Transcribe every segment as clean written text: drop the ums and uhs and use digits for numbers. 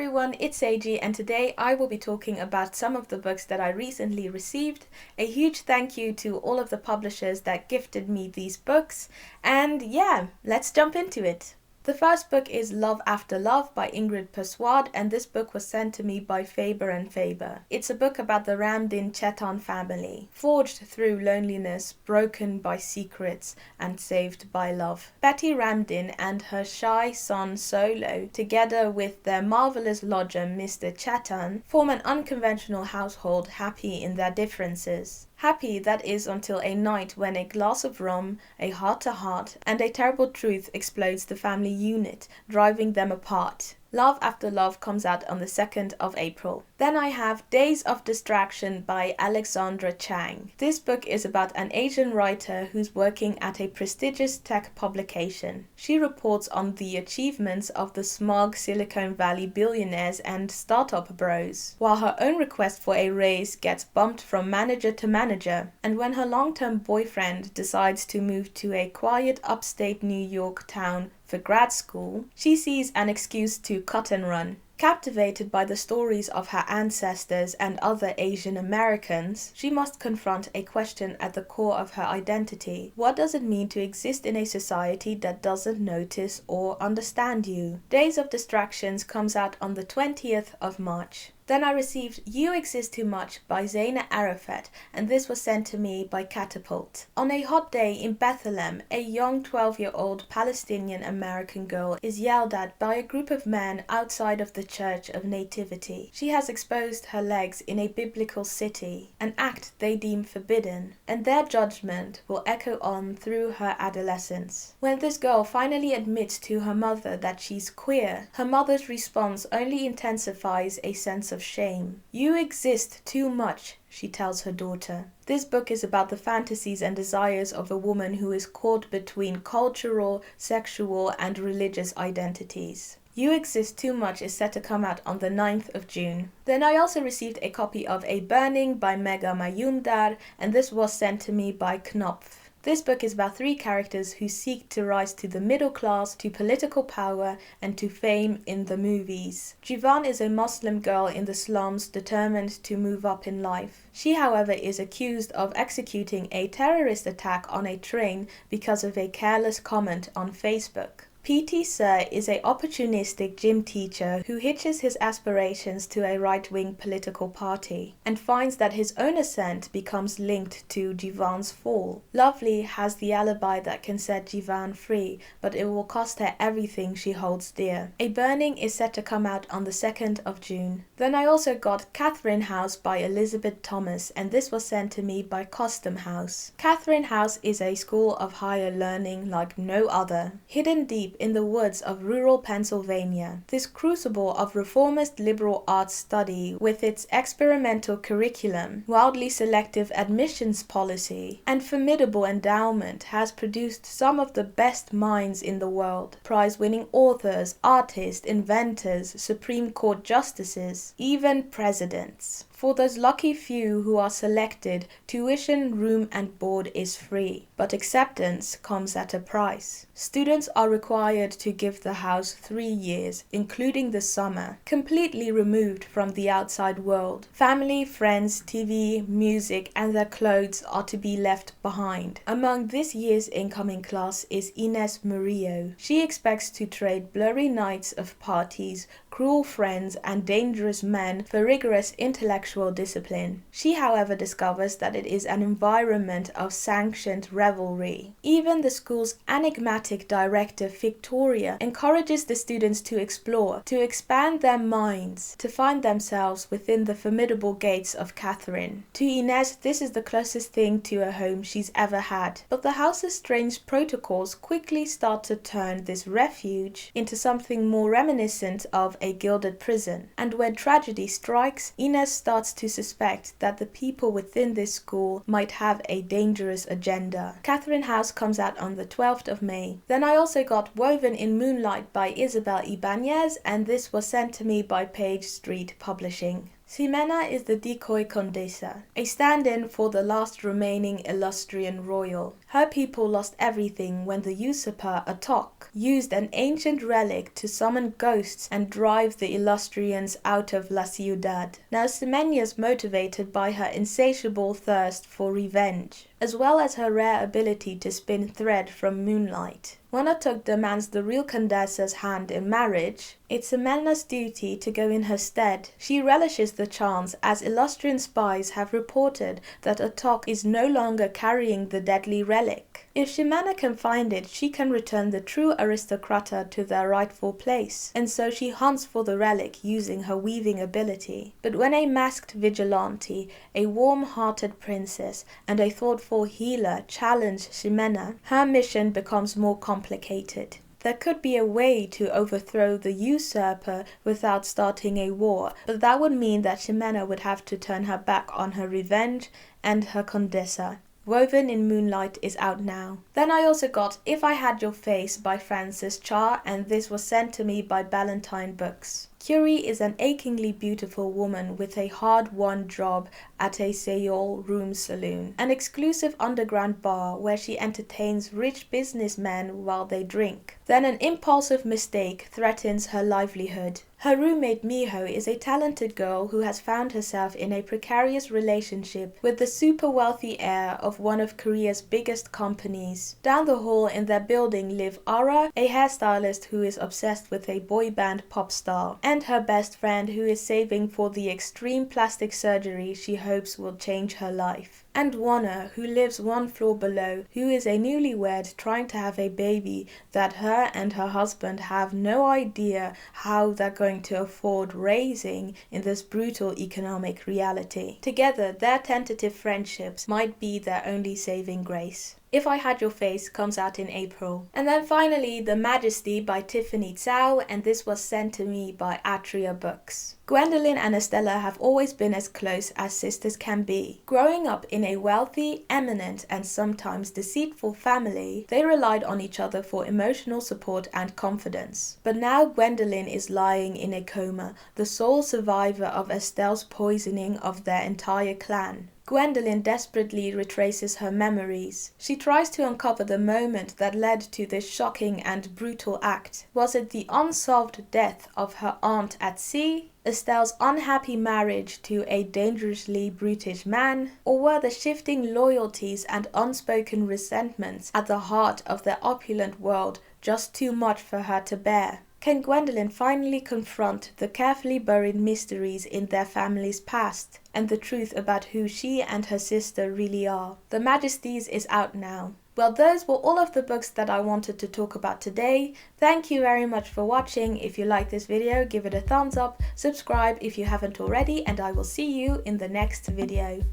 everyone, it's AG and today I will be talking about some of the books that I recently received. A huge thank you to all of the publishers that gifted me these books, and yeah, let's jump into it. The first book is Love After Love by Ingrid Persuade, and this book was sent to me by Faber and Faber. It's a book about the Ramdin Chetan family, forged through loneliness, broken by secrets, and saved by love. Betty Ramdin and her shy son Solo, together with their marvelous lodger Mr. Chetan, form an unconventional household happy in their differences. Happy, that is, until a night when a glass of rum, a heart-to-heart, and a terrible truth explodes the family unit, driving them apart. Love After Love comes out on the 2nd of April. Then I have Days of Distraction by Alexandra Chang. This book is about an Asian writer who's working at a prestigious tech publication. She reports on the achievements of the smug Silicon Valley billionaires and startup bros, while her own request for a raise gets bumped from manager to manager. And when her long-term boyfriend decides to move to a quiet upstate New York town for grad school, she sees an excuse to cut and run. Captivated by the stories of her ancestors and other Asian Americans, she must confront a question at the core of her identity. What does it mean to exist in a society that doesn't notice or understand you? Days of Distractions comes out on the 20th of March. Then I received You Exist Too Much by Zaina Arafat, and this was sent to me by Catapult. On a hot day in Bethlehem, a young 12-year-old Palestinian American girl is yelled at by a group of men outside of the Church of Nativity. She has exposed her legs in a biblical city, an act they deem forbidden, and their judgment will echo on through her adolescence. When this girl finally admits to her mother that she's queer, her mother's response only intensifies a sense of shame. You exist too much, she tells her daughter. This book is about the fantasies and desires of a woman who is caught between cultural, sexual, and religious identities. You Exist Too Much is set to come out on the 9th of June. Then I also received a copy of A Burning by Megha Majumdar, and this was sent to me by Knopf. This book is about 3 characters who seek to rise to the middle class, to political power, and to fame in the movies. Jivan is a Muslim girl in the slums determined to move up in life. She, however, is accused of executing a terrorist attack on a train because of a careless comment on Facebook. P.T. Sir is an opportunistic gym teacher who hitches his aspirations to a right-wing political party and finds that his own ascent becomes linked to Jivan's fall. Lovely has the alibi that can set Jivan free, but it will cost her everything she holds dear. A Burning is set to come out on the 2nd of June. Then I also got Catherine House by Elizabeth Thomas, and this was sent to me by Custom House. Catherine House is a school of higher learning like no other, hidden deep in the woods of rural Pennsylvania. This crucible of reformist liberal arts study, with its experimental curriculum, wildly selective admissions policy, and formidable endowment, has produced some of the best minds in the world. Prize-winning authors, artists, inventors, Supreme Court justices, even presidents. For those lucky few who are selected, tuition, room, and board is free, but acceptance comes at a price. Students are required to give the house 3 years, including the summer, completely removed from the outside world. Family, friends, TV, music, and their clothes are to be left behind. Among this year's incoming class is Ines Murillo. She expects to trade blurry nights of parties, cruel friends, and dangerous men for rigorous intellectual discipline. She, however, discovers that it is an environment of sanctioned revelry. Even the school's enigmatic director, Victoria, encourages the students to explore, to expand their minds, to find themselves within the formidable gates of Catherine. To Ines, this is the closest thing to a home she's ever had. But the house's strange protocols quickly start to turn this refuge into something more reminiscent of a gilded prison. And when tragedy strikes, Ines starts to suspect that the people within this school might have a dangerous agenda. Catherine House comes out on the 12th of May. Then I also got Woven in Moonlight by Isabel Ibanez, and this was sent to me by Page Street Publishing. Ximena is the decoy condesa, a stand-in for the last remaining Illustrian royal. Her people lost everything when the usurper Atok used an ancient relic to summon ghosts and drive the Illustrians out of La Ciudad. Now Ximena's motivated by her insatiable thirst for revenge, as well as her rare ability to spin thread from Moonlight. When Atok demands the real Condesa's hand in marriage, it's Ximena's duty to go in her stead. She relishes the chance as Illustrian spies have reported that Atok is no longer carrying the deadly relic. If Ximena can find it, she can return the true aristocrata to their rightful place, and so she hunts for the relic using her weaving ability. But when a masked vigilante, a warm-hearted princess, and a thoughtful healer challenge Ximena, her mission becomes more complicated. There could be a way to overthrow the usurper without starting a war, but that would mean that Ximena would have to turn her back on her revenge and her Condesa. Woven in Moonlight is out now. Then I also got If I Had Your Face by Frances Cha, and this was sent to me by Ballantine Books. Curie is an achingly beautiful woman with a hard-won job at a Seoul room saloon, an exclusive underground bar where she entertains rich businessmen while they drink. Then an impulsive mistake threatens her livelihood. Her roommate Miho is a talented girl who has found herself in a precarious relationship with the super wealthy heir of one of Korea's biggest companies. Down the hall in their building live Ara, a hairstylist who is obsessed with a boy band pop star, and her best friend who is saving for the extreme plastic surgery she hopes will change her life. And Warner, who lives one floor below, who is a newlywed trying to have a baby that her and her husband have no idea how they're going to afford raising in this brutal economic reality. Together, their tentative friendships might be their only saving grace. If I Had Your Face comes out in April. And then finally, The Majesty by Tiffany Tsao, and this was sent to me by Atria Books. Gwendolyn and Estella have always been as close as sisters can be. Growing up in a wealthy, eminent, and sometimes deceitful family, they relied on each other for emotional support and confidence. But now Gwendolyn is lying in a coma, the sole survivor of Estelle's poisoning of their entire clan. Gwendolyn desperately retraces her memories. She tries to uncover the moment that led to this shocking and brutal act. Was it the unsolved death of her aunt at sea? Estelle's unhappy marriage to a dangerously brutish man? Or were the shifting loyalties and unspoken resentments at the heart of their opulent world just too much for her to bear? Can Gwendolyn finally confront the carefully buried mysteries in their family's past and the truth about who she and her sister really are? The Majesties is out now. Well, those were all of the books that I wanted to talk about today. Thank you very much for watching. If you like this video, give it a thumbs up, subscribe if you haven't already, and I will see you in the next video.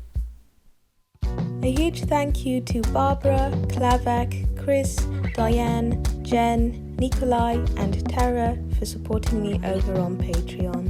A huge thank you to Barbara, Klavak, Chris, Diane, Jen, Nikolai and Tara for supporting me over on Patreon.